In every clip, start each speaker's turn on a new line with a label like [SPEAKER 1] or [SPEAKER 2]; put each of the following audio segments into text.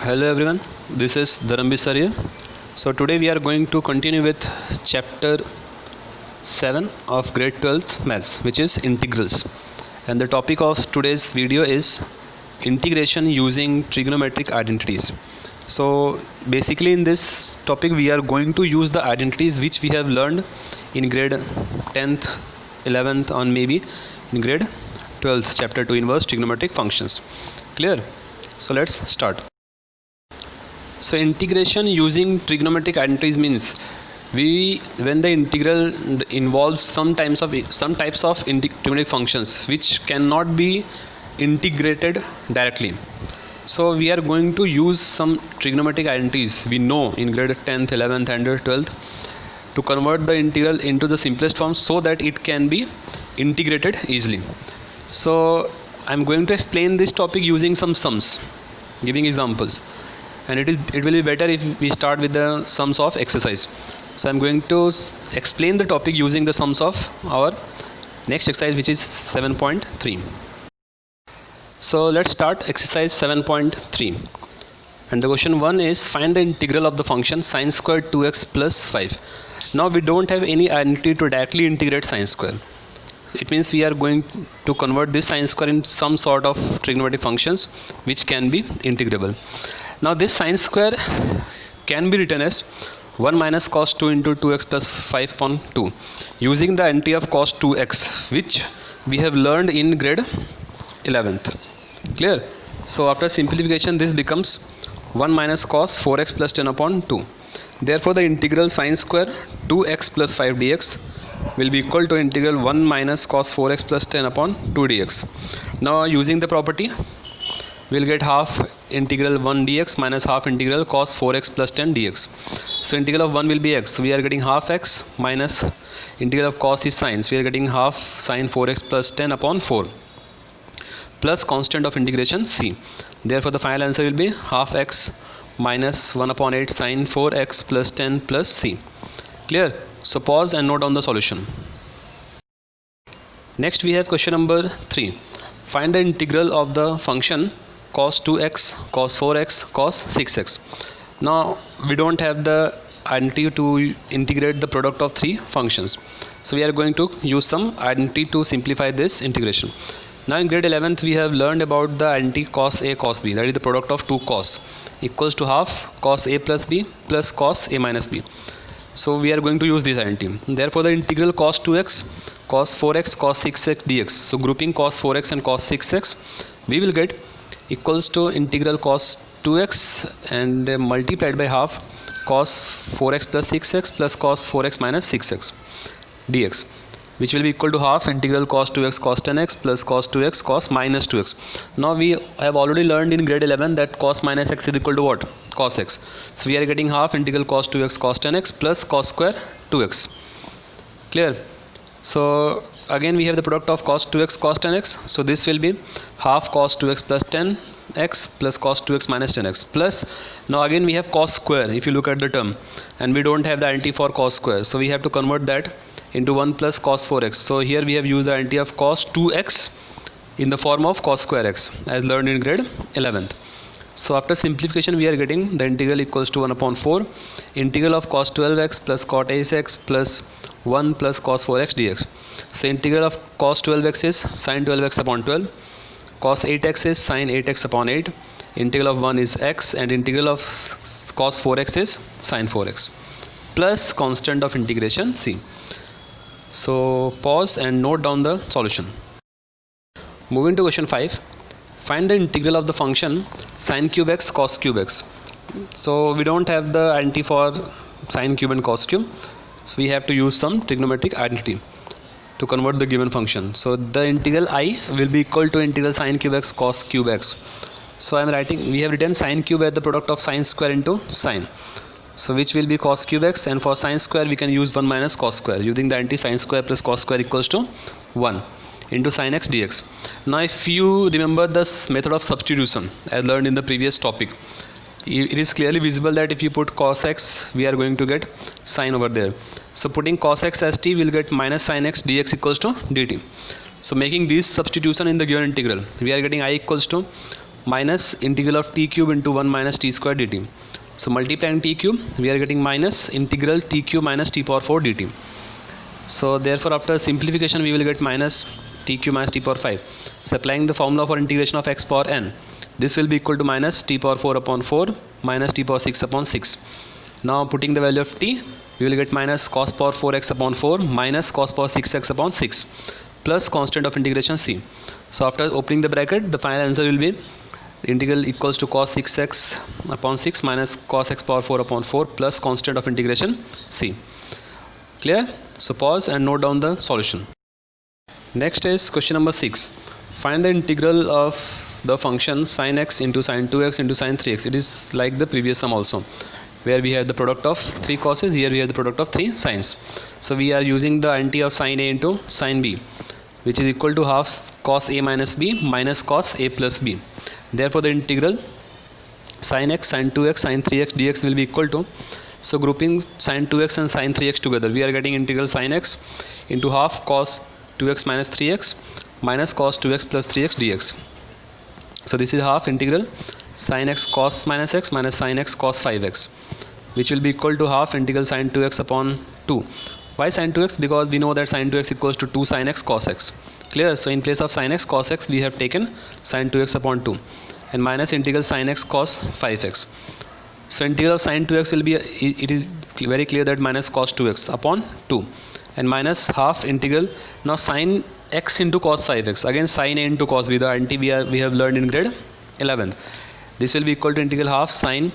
[SPEAKER 1] Hello everyone, this is Dharambi sir here. So today we are going to continue with chapter 7 of grade 12th maths, which is integrals. And the topic of today's video is integration using trigonometric identities. So basically in this topic we are going to use the identities which we have learned in grade 10th, 11th and maybe in grade 12th chapter 2 inverse trigonometric functions. Clear? So let's start. So integration using trigonometric identities means when the integral involves some types of trigonometric functions which cannot be integrated directly. So we are going to use some trigonometric identities we know in grade 10th, 11th and 12th to convert the integral into the simplest form so that it can be integrated easily. So I am going to explain this topic using some sums, giving examples. And it will be better if we start with the sums of exercise. So I'm going to explain the topic using the sums of our next exercise, which is 7.3. So let's start exercise 7.3. And the question 1 is find the integral of the function sine squared 2x plus 5. Now we don't have any identity to directly integrate sine square. It means we are going to convert this sine square in some sort of trigonometric functions which can be integrable. Now this sine square can be written as 1 minus cos 2 into 2x plus 5 upon 2 using the identity of cos 2x, which we have learned in grade 11th. Clear? So after simplification this becomes 1 minus cos 4x plus 10 upon 2. Therefore the integral sine square 2x plus 5 dx will be equal to integral 1 minus cos 4x plus 10 upon 2 dx. Now using the property we'll get half integral 1 dx minus half integral cos 4x plus 10 dx. So integral of 1 will be x. So we are getting half x minus integral of cos is sine. So we are getting half sine 4x plus 10 upon 4 plus constant of integration c. Therefore the final answer will be half x minus 1 upon 8 sine 4x plus 10 plus c. Clear? So pause and note down the solution. Next we have question number 3. Find the integral of the function cos 2x, cos 4x, cos 6x. Now we don't have the identity to integrate the product of three functions. So we are going to use some identity to simplify this integration. Now in grade 11th we have learned about the identity cos a cos b, that is the product of two cos equals to half cos a plus b plus cos a minus b. So we are going to use this identity. Therefore the integral cos 2x, cos 4x, cos 6x dx. So grouping cos 4x and cos 6x, we will get equals to integral cos 2x and multiplied by half cos 4x plus 6x plus cos 4x minus 6x dx, which will be equal to half integral cos 2x cos 10x plus cos 2x cos minus 2x. Now we have already learned in grade 11 that cos minus x is equal to what? Cos x. So we are getting half integral cos 2x cos 10x plus cos square 2x. Clear? So again we have the product of cos 2x cos 10x. So this will be half cos 2x plus 10x plus cos 2x minus 10x plus, now again we have cos square if you look at the term, and we don't have the identity for cos square. So we have to convert that into 1 plus cos 4x. So here we have used the identity of cos 2x in the form of cos square x as learned in grade 11th. So after simplification we are getting the integral equals to 1 upon 4 integral of cos 12x plus cot 8x plus 1 plus cos 4x dx. So integral of cos 12x is sin 12x upon 12, cos 8x is sin 8x upon 8, integral of 1 is x, and integral of cos 4x is sin 4x plus constant of integration c. So pause and note down the solution. Moving to question 5. Find the integral of the function sin cube x cos cube x. So we don't have the identity for sin cube and cos cube. So we have to use some trigonometric identity to convert the given function. So the integral I will be equal to integral sin cube x cos cube x. So we have written sin cube as the product of sin square into sin. So which will be cos cube x, and for sin square we can use 1 minus cos square using the identity sin square plus cos square equals to 1 into sin x dx. Now if you remember this method of substitution as learned in the previous topic, it is clearly visible that if you put cos x we are going to get sin over there. So putting cos x as t, we will get minus sin x dx equals to dt. So making this substitution in the given integral, we are getting I equals to minus integral of t cube into 1 minus t square dt. So multiplying t cube, we are getting minus integral t cube minus t power 4 dt. So therefore after simplification we will get minus t cube minus t power 5. So applying the formula for integration of x power n, this will be equal to minus t power 4 upon 4 minus t power 6 upon 6. Now putting the value of t, we will get minus cos power 4x upon 4 minus cos power 6x upon 6 plus constant of integration c. So after opening the bracket, the final answer will be integral equals to cos 6x upon 6 minus cos x power 4 upon 4 plus constant of integration c. Clear? So pause and note down the solution. Next is question number 6. Find the integral of the function sin x into sin 2x into sin 3x. It is like the previous sum also, where we have the product of 3 coses. Here we have the product of 3 sines. So we are using the identity of sin a into sin b, which is equal to half cos a minus b minus cos a plus b. Therefore the integral sin x, sin 2x, sin 3x dx will be equal to, so grouping sin 2x and sin 3x together, we are getting integral sin x into half cos 2x minus 3x minus cos 2x plus 3x dx. So this is half integral sin x cos minus x minus sin x cos 5x, which will be equal to half integral sin 2x upon 2. Why sin 2x? Because we know that sin 2x equals to 2 sin x cos x. Clear? So in place of sin x cos x, we have taken sin 2x upon 2 and minus integral sin x cos 5x. So integral of sin 2x will be, it is very clear that minus cos 2x upon 2 and minus half integral now sin x into cos 5x, again sin a into cos b, the identity we have learned in grade 11. This will be equal to integral half sin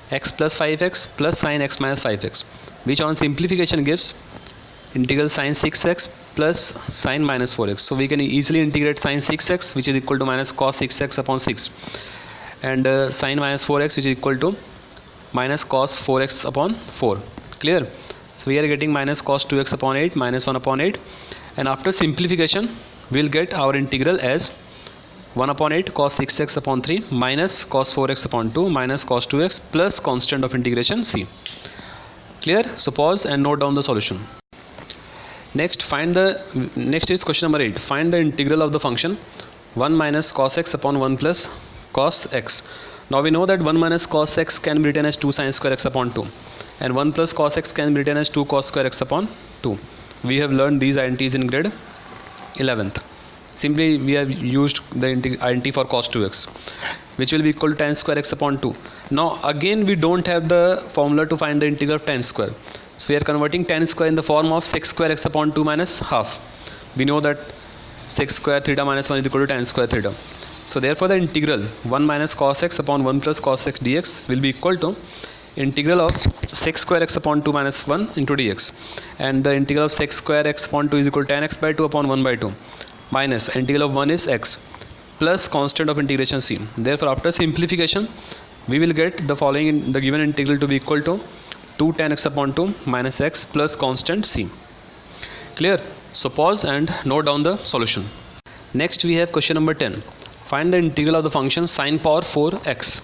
[SPEAKER 1] x plus 5x plus sin x minus 5x, which on simplification gives integral sin 6x plus sin minus 4x. So we can easily integrate sin 6x, which is equal to minus cos 6x upon 6, and sin minus 4x, which is equal to minus cos 4x upon 4. Clear? So we are getting minus cos 2x upon 8 minus 1 upon 8, and after simplification we will get our integral as 1 upon 8 cos 6x upon 3 minus cos 4x upon 2 minus cos 2x plus constant of integration c. Clear? So pause and note down the solution. Next is question number 8. Find the integral of the function 1 minus cos x upon 1 plus cos x. Now we know that 1 minus cos x can be written as 2 sin square x upon 2, and 1 plus cos x can be written as 2 cos square x upon 2. We have learned these identities in grade 11th. Simply we have used the identity for cos 2x, which will be equal to tan square x upon 2. Now again we don't have the formula to find the integral of tan square. So we are converting tan square in the form of sec square x upon 2 minus half. We know that sec square theta minus 1 is equal to tan square theta. So therefore the integral 1 minus cos x upon 1 plus cos x dx will be equal to integral of sec square x upon 2 minus 1 into dx, and the integral of sec square x upon 2 is equal to tan x by 2 upon 1 by 2 minus integral of 1 is x plus constant of integration c. Therefore after simplification we will get the following, the given integral to be equal to 2 tan x upon 2 minus x plus constant c. Clear? So pause and note down the solution. Next we have question number 10. Find the integral of the function sin power 4x.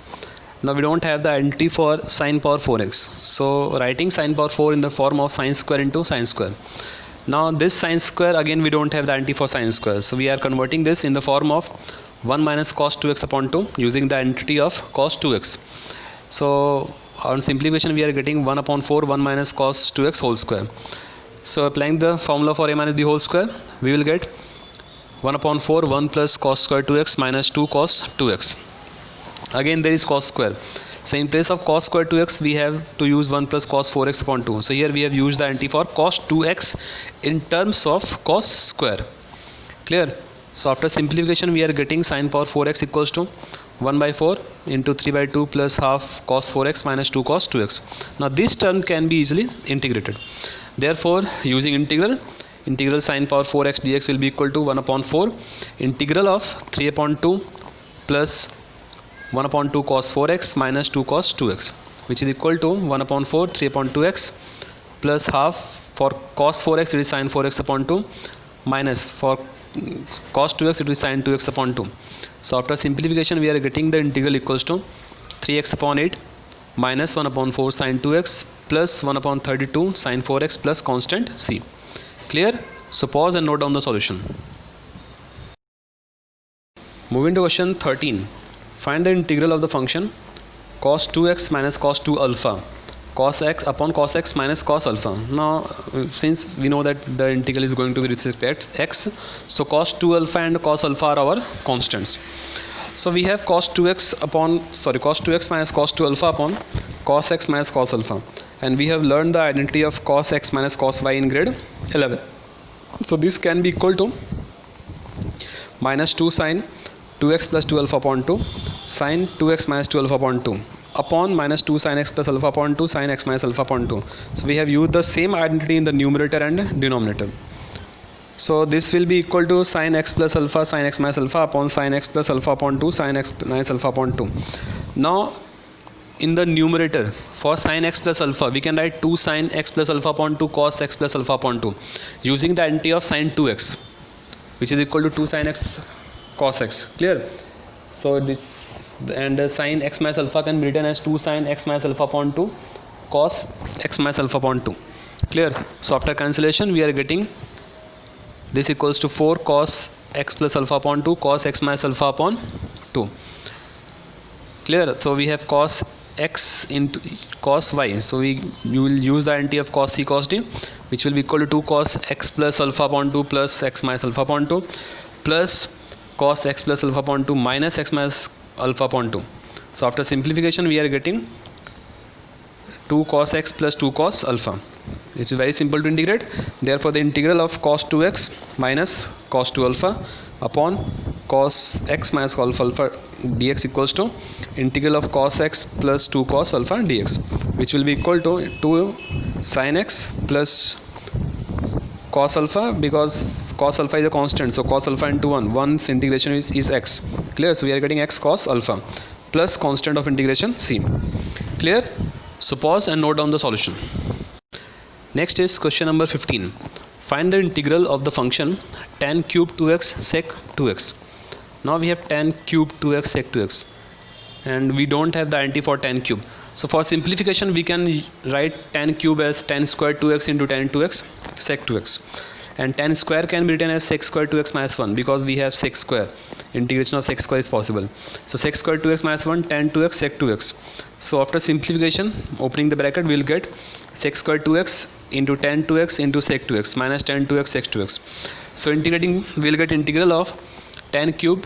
[SPEAKER 1] Now we don't have the identity for sin power 4x, so writing sin power 4 in the form of sin square into sin square. Now this sin square, again we don't have the identity for sin square, so we are converting this in the form of 1 minus cos 2x upon 2 using the identity of cos 2x. So on simplification we are getting 1 upon 4 1 minus cos 2x whole square. So applying the formula for a minus b whole square, we will get 1 upon 4 1 plus cos square 2x minus 2 cos 2x. Again there is cos square, so in place of cos square 2x we have to use 1 plus cos 4x upon 2. So here we have used the identity for cos 2x in terms of cos square. Clear? So after simplification we are getting sin power 4x equals to 1 by 4 into 3 by 2 plus half cos 4x minus 2 cos 2x. Now this term can be easily integrated. Therefore using integral sin power 4x dx will be equal to 1 upon 4 integral of 3 upon 2 plus 1 upon 2 cos 4x minus 2 cos 2x, which is equal to 1 upon 4 3 upon 2x plus half for cos 4x it is sin 4x upon 2 minus for cos 2x it is sin 2x upon 2. So after simplification we are getting the integral equals to 3x upon 8 minus 1 upon 4 sin 2x plus 1 upon 32 sin 4x plus constant c. Clear? So pause and note down the solution. Moving to question 13. Find the integral of the function cos 2x minus cos 2 alpha cos x upon cos x minus cos alpha. Now since we know that the integral is going to be with respect to x, so cos 2 alpha and cos alpha are our constants. So we have cos 2x minus cos 2 alpha upon cos x minus cos alpha, and we have learned the identity of cos x minus cos y in grade 11. So this can be equal to minus 2 sin 2x plus 2 alpha upon 2 sin 2x minus 2 alpha upon 2 upon minus 2 sin x plus alpha upon 2 sin x minus alpha upon 2. So we have used the same identity in the numerator and denominator. So this will be equal to sin x plus alpha sin x minus alpha upon sin x plus alpha upon 2 sin x minus alpha upon 2. Now in the numerator, for sin x plus alpha, we can write 2 sin x plus alpha upon 2 cos x plus alpha upon 2 using the identity of sin 2x, which is equal to 2 sin x cos x. Clear? So this, and sin x minus alpha can be written as 2 sin x minus alpha upon 2 cos x minus alpha upon 2. Clear? So after cancellation we are getting this equals to 4 cos x plus alpha upon 2 cos x minus alpha upon 2. Clear? So we have cos x into cos y, so you will use the identity of cos c cos d, which will be equal to 2 cos x plus alpha upon 2 plus x minus alpha upon 2 plus cos x plus alpha upon 2 minus x minus alpha upon 2. So after simplification we are getting 2 cos x plus 2 cos alpha. It is very simple to integrate. Therefore the integral of cos 2x minus cos 2 alpha upon cos x minus cos alpha dx equals to integral of cos x plus 2 cos alpha dx, which will be equal to 2 sin x plus cos alpha, because cos alpha is a constant, so cos alpha into 1's integration is x. Clear? So we are getting x cos alpha plus constant of integration c. Clear? So pause and note down the solution. Next is question number 15. Find the integral of the function tan cube 2x sec 2x. Now we have tan cube 2x sec 2x, and we don't have the identity for tan cube. So for simplification we can write tan cube as tan square 2x into tan 2x sec 2x, and tan square can be written as sec square 2x minus 1 because we have sec square. Integration of sec square is possible. So sec square 2x minus 1 tan 2x sec 2x. So after simplification, opening the bracket, we will get sec square 2x into tan 2x into sec 2x minus tan 2x sec 2x. So integrating, we will get integral of tan cube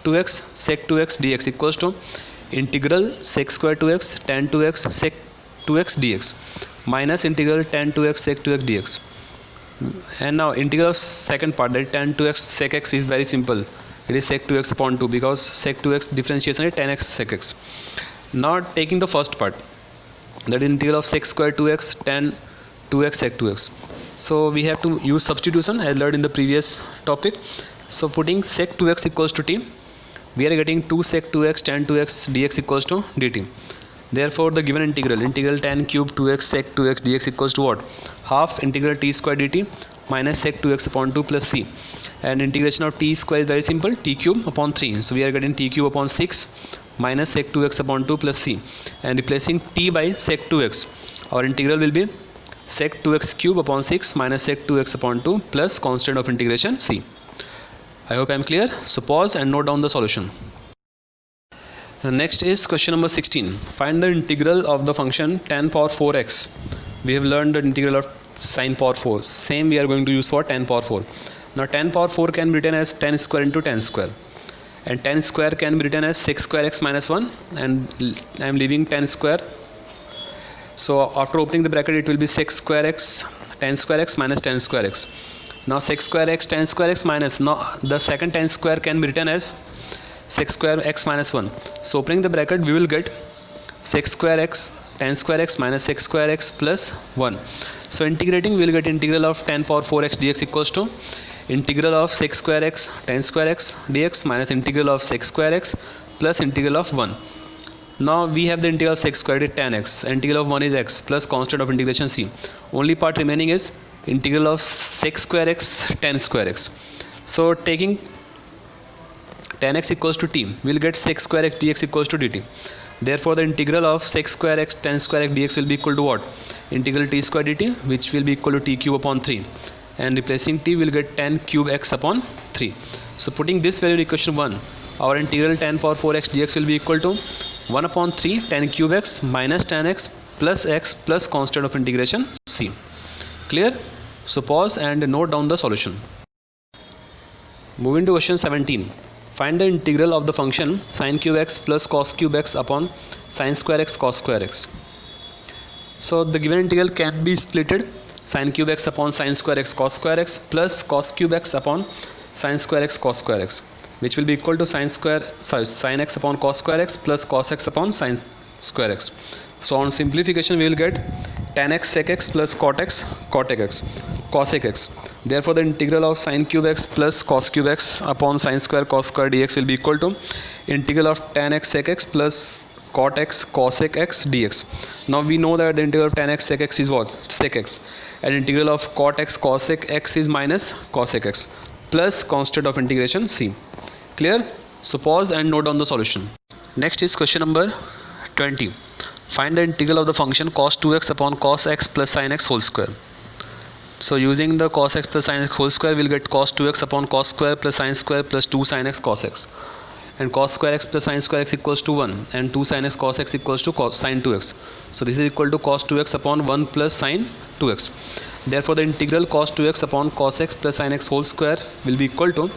[SPEAKER 1] 2x sec 2x dx equals to integral sec square 2x tan 2x sec 2x dx minus integral tan 2x sec 2x dx. And now integral of second part, that tan 2x sec x, is very simple. It is sec 2x upon 2 because sec 2x differentiation is tan x sec x. Now taking the first part, that is integral of sec square 2x tan 2x sec 2x. So we have to use substitution as learned in the previous topic. So putting sec 2x equals to t, we are getting 2 sec 2x tan 2x dx equals to dt. Therefore the given integral tan cube 2x sec 2x dx equals to what? Half integral t square dt minus sec 2x upon 2 plus c, and integration of t square is very simple, t cube upon 3. So we are getting t cube upon 6 minus sec 2x upon 2 plus c, and replacing t by sec 2x, our integral will be sec 2x cube upon 6 minus sec 2x upon 2 plus constant of integration c. I hope I am clear. So pause and note down the solution. Next is question number 16. Find the integral of the function tan power 4x. We have learned the integral of sin power 4. Same we are going to use for tan power 4. Now tan power 4 can be written as tan square into tan square, and tan square can be written as sec square x minus 1, and I am leaving tan square. So after opening the bracket, it will be sec square x tan square x minus tan square x. Now sec square x tan square x minus, now the second tan square can be written as sec square x minus 1. So opening the bracket, we will get sec square x tan square x minus sec square x plus 1. So integrating, we will get integral of tan power 4x dx equals to integral of sec square x tan square x dx minus integral of sec square x plus integral of 1. Now we have the integral of sec squared is tan x, integral of 1 is x plus constant of integration c. Only part remaining is integral of sec square x tan square x. So taking tan x equals to t, we will get sec square x dx equals to dt. Therefore the integral of sec square x tan square x dx will be equal to what? Integral t square dt, which will be equal to t cube upon 3, and replacing t will get tan cube x upon 3. So putting this value in equation 1, our integral tan power 4x dx will be equal to 1 upon 3 tan cube x minus tan x plus constant of integration c. Clear? So pause and note down the solution. Moving to question 17. Find the integral of the function sin cube x plus cos cube x upon sin square x cos square x. So the given integral can be splitted sin cube x upon sin square x cos square x plus cos cube x upon sin square x cos square x, which will be equal to sin x upon cos square x plus cos x upon sin square x. So on simplification we will get tan x sec x plus cot x cotec x cosec x. Therefore the integral of sin cube x plus cos cube x upon sin square cos square dx will be equal to integral of tan x sec x plus cot x cosec x dx. Now we know that the integral of tan x sec x is what? Sec x, and integral of cot x cosec x is minus cosec x plus constant of integration c. Clear? So pause and note down the solution. Next is question number 20. Find the integral of the function cos 2x upon cos x plus sin x whole square. So using the cos x plus sin x whole square, we'll get cos 2x upon cos square plus sin square plus 2 sin x cos x. And cos square x plus sin square x equals to 1, and 2 sin x cos x equals to cos sin 2x. So this is equal to cos 2x upon 1 plus sin 2x. Therefore the integral cos 2x upon cos x plus sin x whole square will be equal to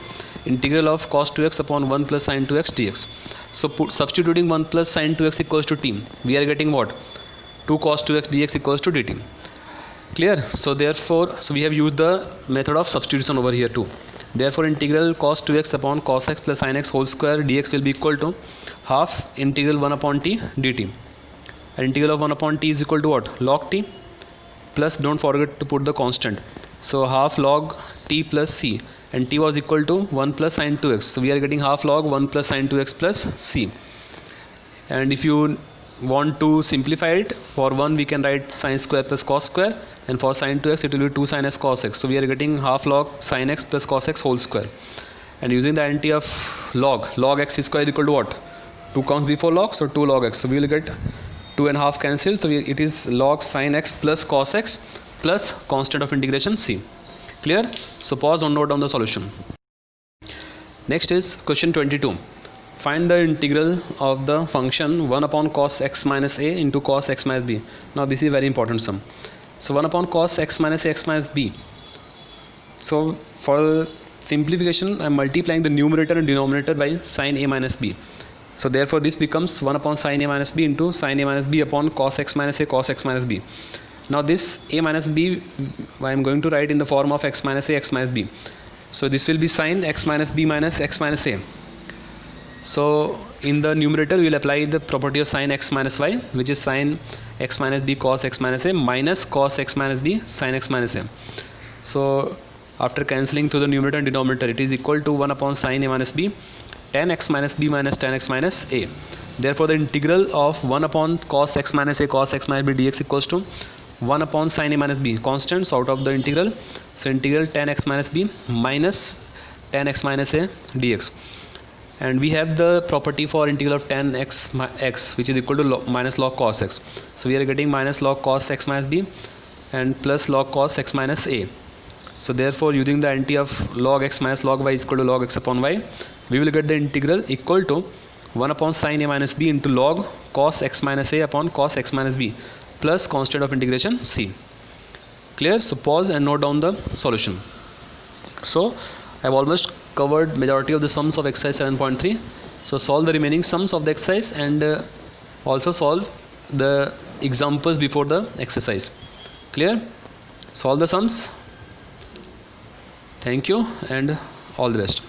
[SPEAKER 1] integral of cos 2x upon 1 plus sin 2x dx. So substituting 1 plus sin 2x equals to t, we are getting what? 2 cos 2x dx equals to dt. Clear? So therefore, we have used the method of substitution over here too. Therefore integral cos 2x upon cos x plus sin x whole square dx will be equal to half integral 1 upon t dt. And integral of 1 upon t is equal to what? Log t, plus don't forget to put the constant. So half log t plus c, and t was equal to 1 plus sin 2x. So we are getting half log 1 plus sin 2x plus c. And if you want to simplify it, for 1 we can write sin square plus cos square, and for sin 2x it will be 2 sin x cos x. So we are getting half log sin x plus cos x whole square. And using the identity of log x square equal to what? 2 comes before log, so 2 log x. So we will get 2 and half cancelled, so it is log sin x plus cos x plus constant of integration c. Clear? So pause and note down the solution. Next is question 22. Find the integral of the function 1 upon cos x minus a into cos x minus b. Now this is a very important sum. So 1 upon cos x minus a x minus b. So for simplification I am multiplying the numerator and denominator by sin a minus b. So therefore this becomes 1 upon sin a minus b into sin a minus b upon cos x minus a cos x minus b. Now this a minus b I am going to write in the form of x minus a x minus b. So this will be sin x minus b minus x minus a. So in the numerator we will apply the property of sin x minus y, which is sin x minus b cos x minus a minus cos x minus b sin x minus a. So after cancelling to the numerator and denominator, it is equal to 1 upon sin a minus b tan x minus b minus tan x minus a. Therefore the integral of 1 upon cos x minus a cos x minus b dx equals to 1 upon sin a minus b, constants out of the integral. So integral tan x minus b minus tan x minus a dx. And we have the property for integral of tan x which is equal to minus log cos x. So we are getting minus log cos x minus b and plus log cos x minus a. So therefore using the identity of log x minus log y is equal to log x upon y, we will get the integral equal to 1 upon sin a minus b into log cos x minus a upon cos x minus b plus constant of integration c. Clear? So pause and note down the solution. So I have almost covered majority of the sums of exercise 7.3. So solve the remaining sums of the exercise and also solve the examples before the exercise. Clear? Solve the sums. Thank you and all the best.